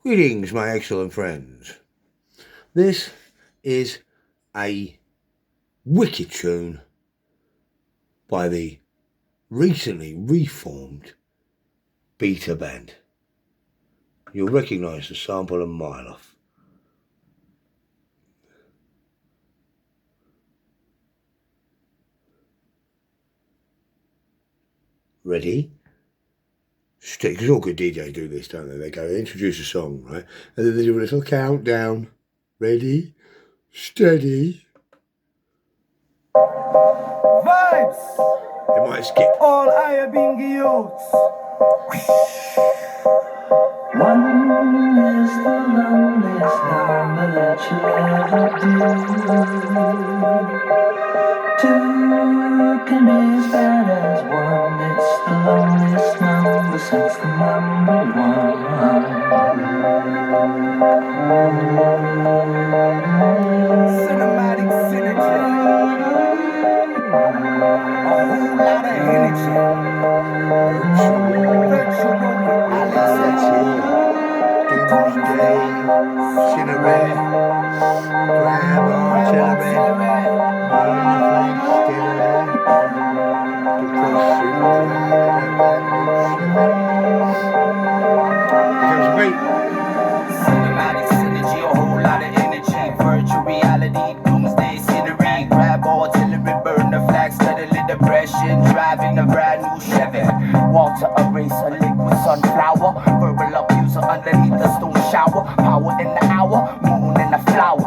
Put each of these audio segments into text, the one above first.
Greetings, my excellent friends. This is a wicked tune by the recently reformed Beta Band. You'll recognise the sample a mile off. Ready? Because all good DJs do this, don't they? They go, they introduce a song, right? And then they do a little countdown. Ready? Steady. Vibes! They might skip. All higher being youths. One is the loneliest number that you'll ever do. Two can be as bad as one. It's the loneliest number since the number one. Cinematic synergy. A whole lot of energy. Virtual reality. Doomsday, Cinnamon, Grab Artillery, Cinematic synergy, a whole lot of energy. Virtual reality, doomsday scenery. Grab artillery, burn the flags, steadily depression. Driving a brand new Chevy. Walter eraser, liquid sunflower. Verbal abuser underneath the stone shower. Power in the hour, moon in the flower.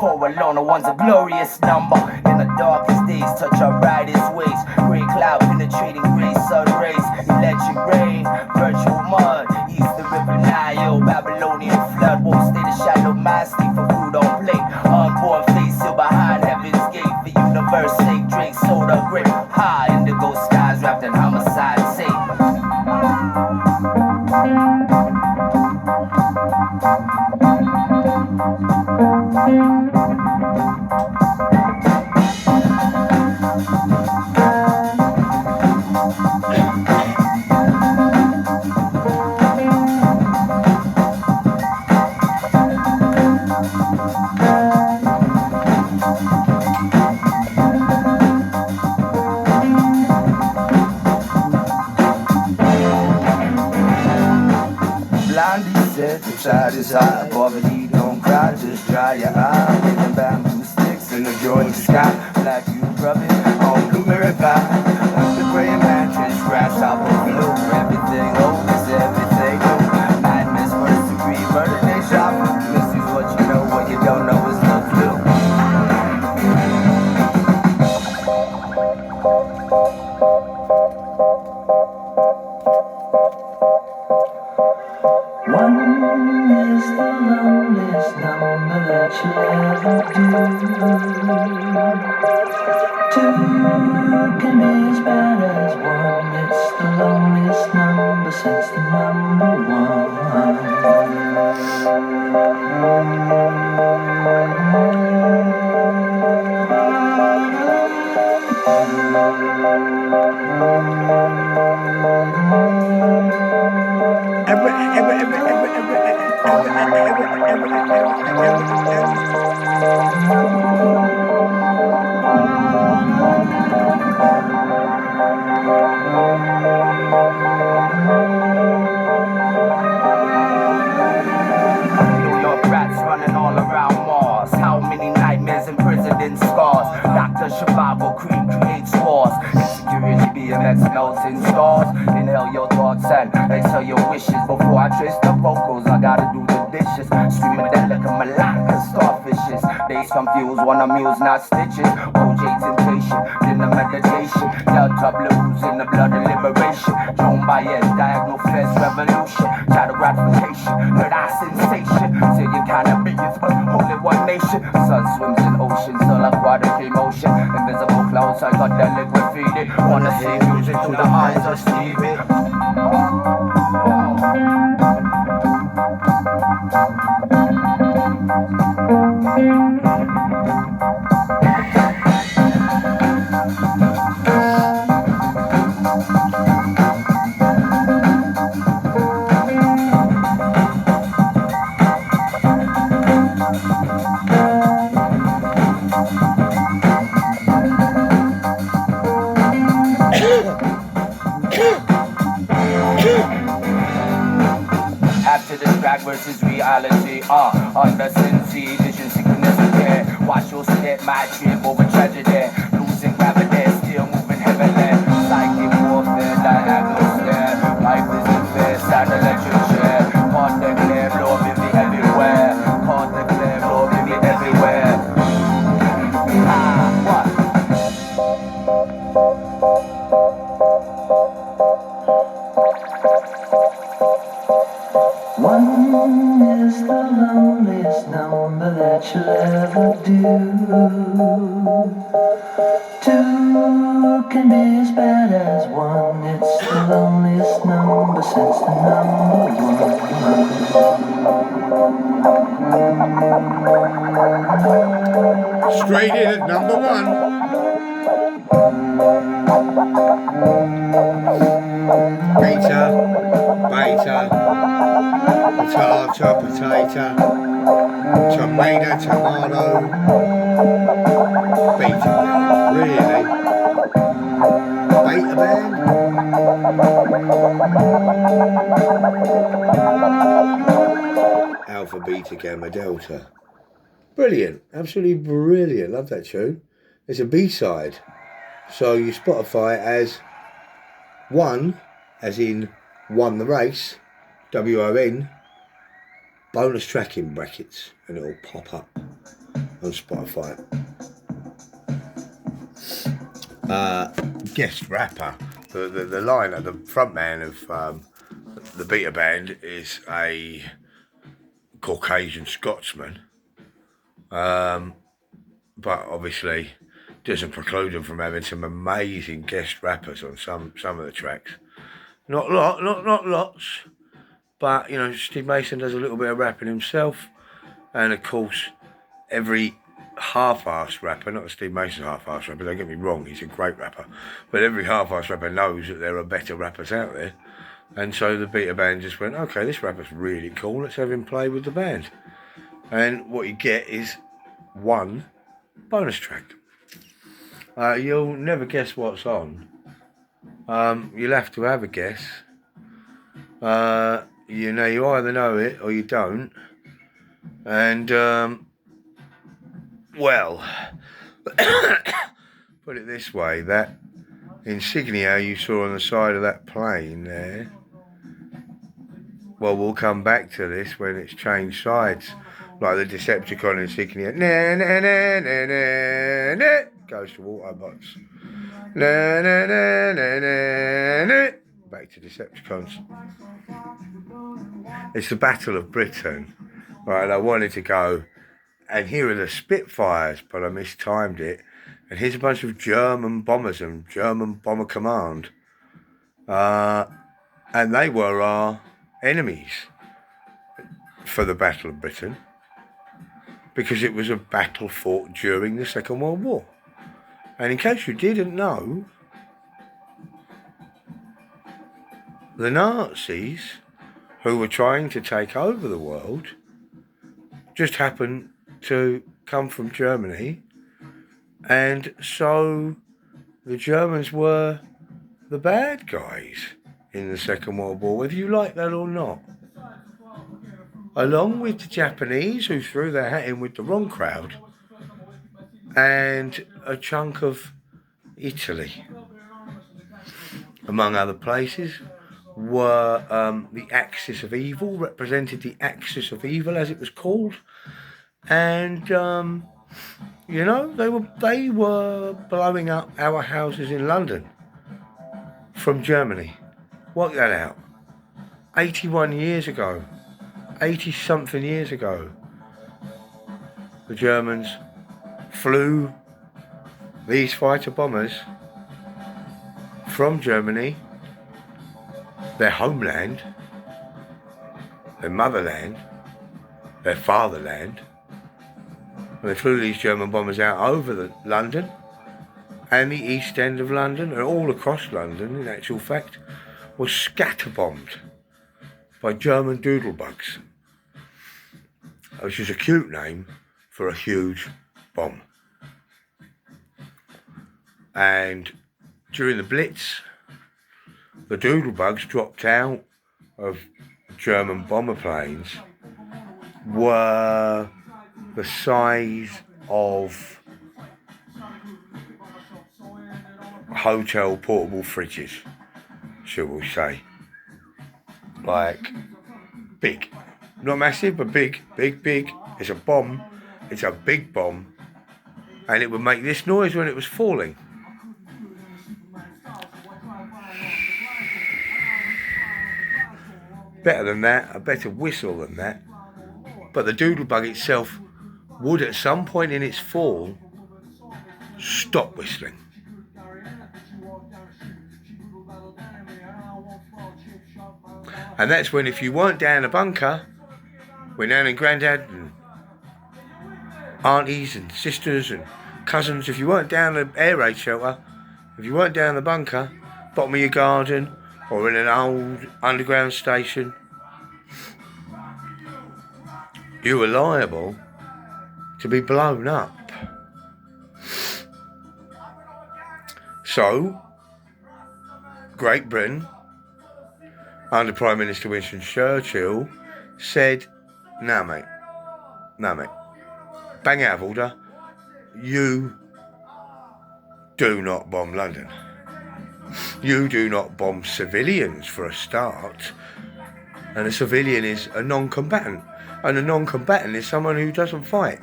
For a loner, one's a glorious number. In the darkest days, touch our brightest ways. Gray cloud penetrating gray sun rays. Electric rain, virtual mud. East the river Nile, Babylonian flood. Won't stay the shallow mind, sleep for food on plate. Unborn face still behind heaven's gate. For universe sake, drink soda, grip. High indigo skies wrapped in homicide safe. Blondie said to try this high. Poverty don't cry, just dry your eye. Getting bamboo sticks in the Georgia sky. Black you rub it on blueberry pie. The gray mattress, grass top of blue. Everything old is everything new. Nightmares, first degree, murder, they shop. This is what you know, what you don't know is no clue. One is the loneliest number that you'll ever do. Two can be as bad as one. It's the loneliest number since the number one. New York rats running all around Mars. How many nightmares and prison scars? Dr. Survival creates wars. Insecurity BMX melting stars. Inhale your thoughts and exhale your wishes. Before I trace the vocals, I gotta do the dishes. Screaming delicate malacca starfishes. Days confused, wanna muse, not stitches. OJ temptation, dinner meditation. Delta blues in the blood of liberation. Joan Baez, diagonal fest revolution. Child gratification, third eye sensation. Till you kinda billions, but only one nation. Sun swims in oceans, all aquatic emotion. Invisible clouds, I got that graffiti. Wanna see music through the eyes of Stevie. to distract versus reality. Under sensei, vision synchronicity. Watch your step, my trip over tragedy. Losing gravity, still moving heavily. Psychic warfare, diagonal stare. Life isn't fair, sound electric chair. Can't declare, Lord, with me everywhere. Can't declare, Lord, with me everywhere. What? One is the loneliest number that you'll ever do. Two can be as bad as one. It's the loneliest number since the number one. Straight in at number one. Beta, beta, potato, potato, tomato, tomato, beta band, really? Beta band? Alpha, beta, gamma, delta. Brilliant, absolutely brilliant, love that tune. It's a B-side, so you Spotify as one, as in won the race, WON, bonus track in brackets, and it'll pop up on Spotify. Guest rapper, the liner, the frontman of the Beta Band is a Caucasian Scotsman, but obviously doesn't preclude him from having some amazing guest rappers on some of the tracks. Not lots, but you know, Steve Mason does a little bit of rapping himself, and of course, every half-assed rapper, not Steve Mason half-assed rapper, don't get me wrong, he's a great rapper, but every half-assed rapper knows that there are better rappers out there, and so the Beta Band just went, okay, this rapper's really cool, let's have him play with the band, and what you get is one bonus track. You'll never guess what's on. You'll have to have a guess. You know, you either know it or you don't. And, well, put it this way, that insignia you saw on the side of that plane there, well, we'll come back to this when it's changed sides. Like the Decepticon insignia, na na na na na na, goes to Autobots. Na na na na na na, back to Decepticons. It's the Battle of Britain. Right, I wanted to go, and here are the Spitfires, but I mistimed it. And here's a bunch of German bombers and German Bomber Command. And they were our enemies for the Battle of Britain, because it was a battle fought during the Second World War. And in case you didn't know, the Nazis, who were trying to take over the world, just happened to come from Germany, and so the Germans were the bad guys in the Second World War, whether you like that or not. Along with the Japanese, who threw their hat in with the wrong crowd, and a chunk of Italy, among other places, were the Axis of Evil, represented the Axis of Evil as it was called, and you know, they were blowing up our houses in London from Germany. Work that out. 81 years ago, 80-something years ago, the Germans flew these fighter bombers from Germany, their homeland, their motherland, their fatherland, and they flew these German bombers out over London and the East End of London, and all across London, in actual fact, was scatterbombed by German doodlebugs, which is a cute name for a huge bomb. And during the Blitz, the doodlebugs dropped out of German bomber planes were the size of hotel portable fridges, shall we say. Like, big. Not massive, but big. It's a bomb. It's a big bomb. And it would make this noise when it was falling. Better than that, a better whistle than that. But the doodlebug itself would at some point in its fall stop whistling. And that's when, if you weren't down the bunker, when Nan and Grandad and aunties and sisters and cousins, if you weren't down the air raid shelter, if you weren't down the bunker, bottom of your garden, or in an old underground station, you were liable to be blown up. So, Great Britain, under Prime Minister Winston Churchill, said, no mate, bang out of order, you do not bomb London. You do not bomb civilians for a start. And a civilian is a non-combatant. And a non-combatant is someone who doesn't fight.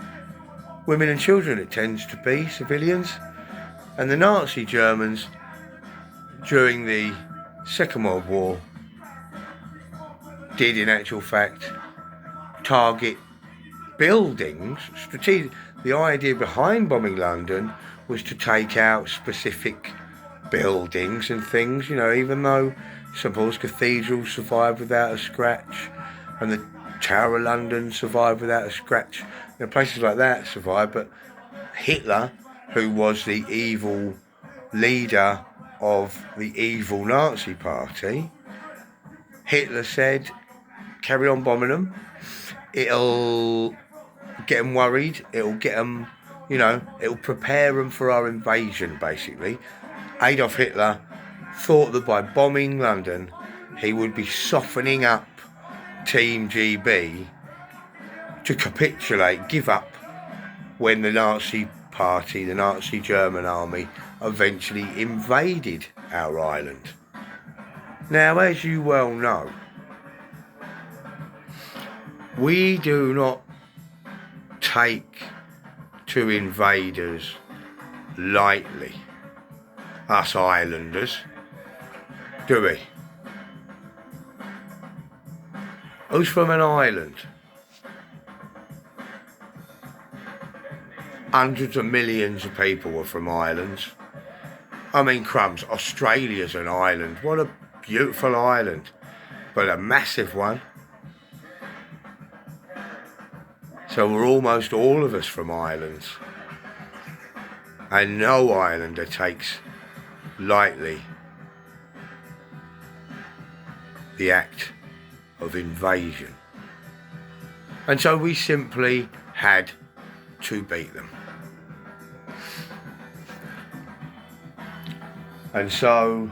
Women and children, it tends to be, civilians. And the Nazi Germans, during the Second World War, did in actual fact target buildings. Strategic. The idea behind bombing London was to take out specific buildings and things, you know, even though St Paul's Cathedral survived without a scratch and the Tower of London survived without a scratch, you know, places like that survived, but Hitler, who was the evil leader of the evil Nazi party, Hitler said, carry on bombing them, it'll get them worried, it'll get them, you know, it'll prepare them for our invasion, basically. Adolf Hitler thought that by bombing London, he would be softening up Team GB to capitulate, give up, when the Nazi party, the Nazi German army, eventually invaded our island. Now, as you well know, we do not take to invaders lightly, us islanders, do we? Who's from an island? Hundreds of millions of people are from islands. I mean, crumbs, Australia's an island. What a beautiful island, but a massive one. So we're almost all of us from islands. And no islander takes lightly the act of invasion. And so we simply had to beat them. And so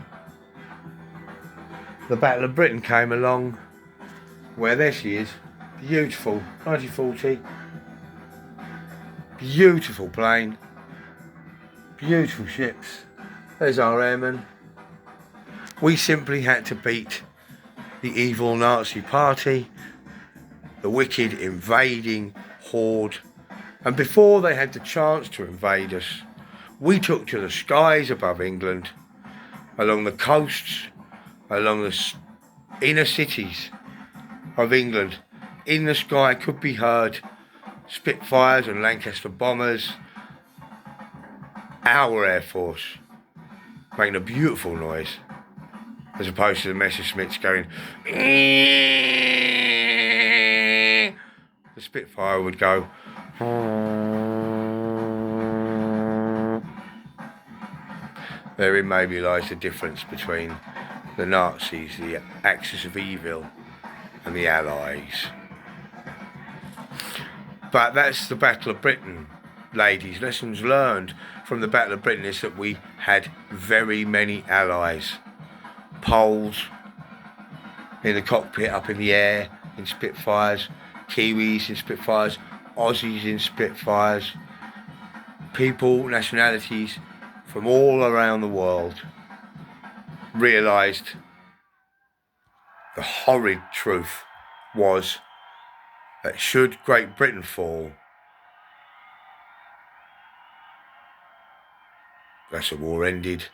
the Battle of Britain came along, where there she is, beautiful, 1940, beautiful plane, beautiful ships, there's our airmen. We simply had to beat the evil Nazi party, the wicked invading horde, and before they had the chance to invade us, we took to the skies above England, along the coasts, along the inner cities of England. In the sky could be heard Spitfires and Lancaster bombers, our Air Force, making a beautiful noise, as opposed to the Messerschmitts going. The Spitfire would go. Therein maybe lies the difference between the Nazis, the axis of evil, and the Allies. But that's the Battle of Britain, ladies. Lessons learned from the Battle of Britain is that we had very many allies. Poles, in the cockpit, up in the air, in Spitfires, Kiwis in Spitfires, Aussies in Spitfires, people, nationalities from all around the world realised the horrid truth was that should Great Britain fall, that's the war ended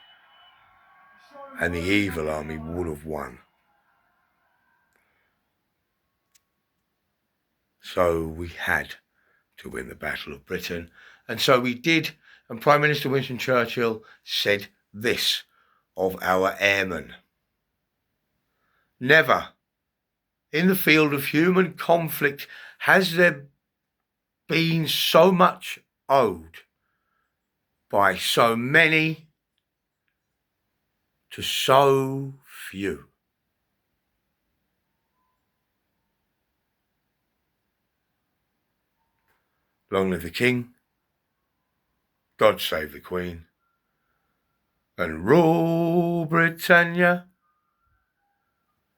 and the evil army would have won. So we had to win the Battle of Britain, and so we did, and Prime Minister Winston Churchill said this of our airmen: never in the field of human conflict has there been so much owed by so many to so few. Long live the King, God save the Queen, and rule Britannia.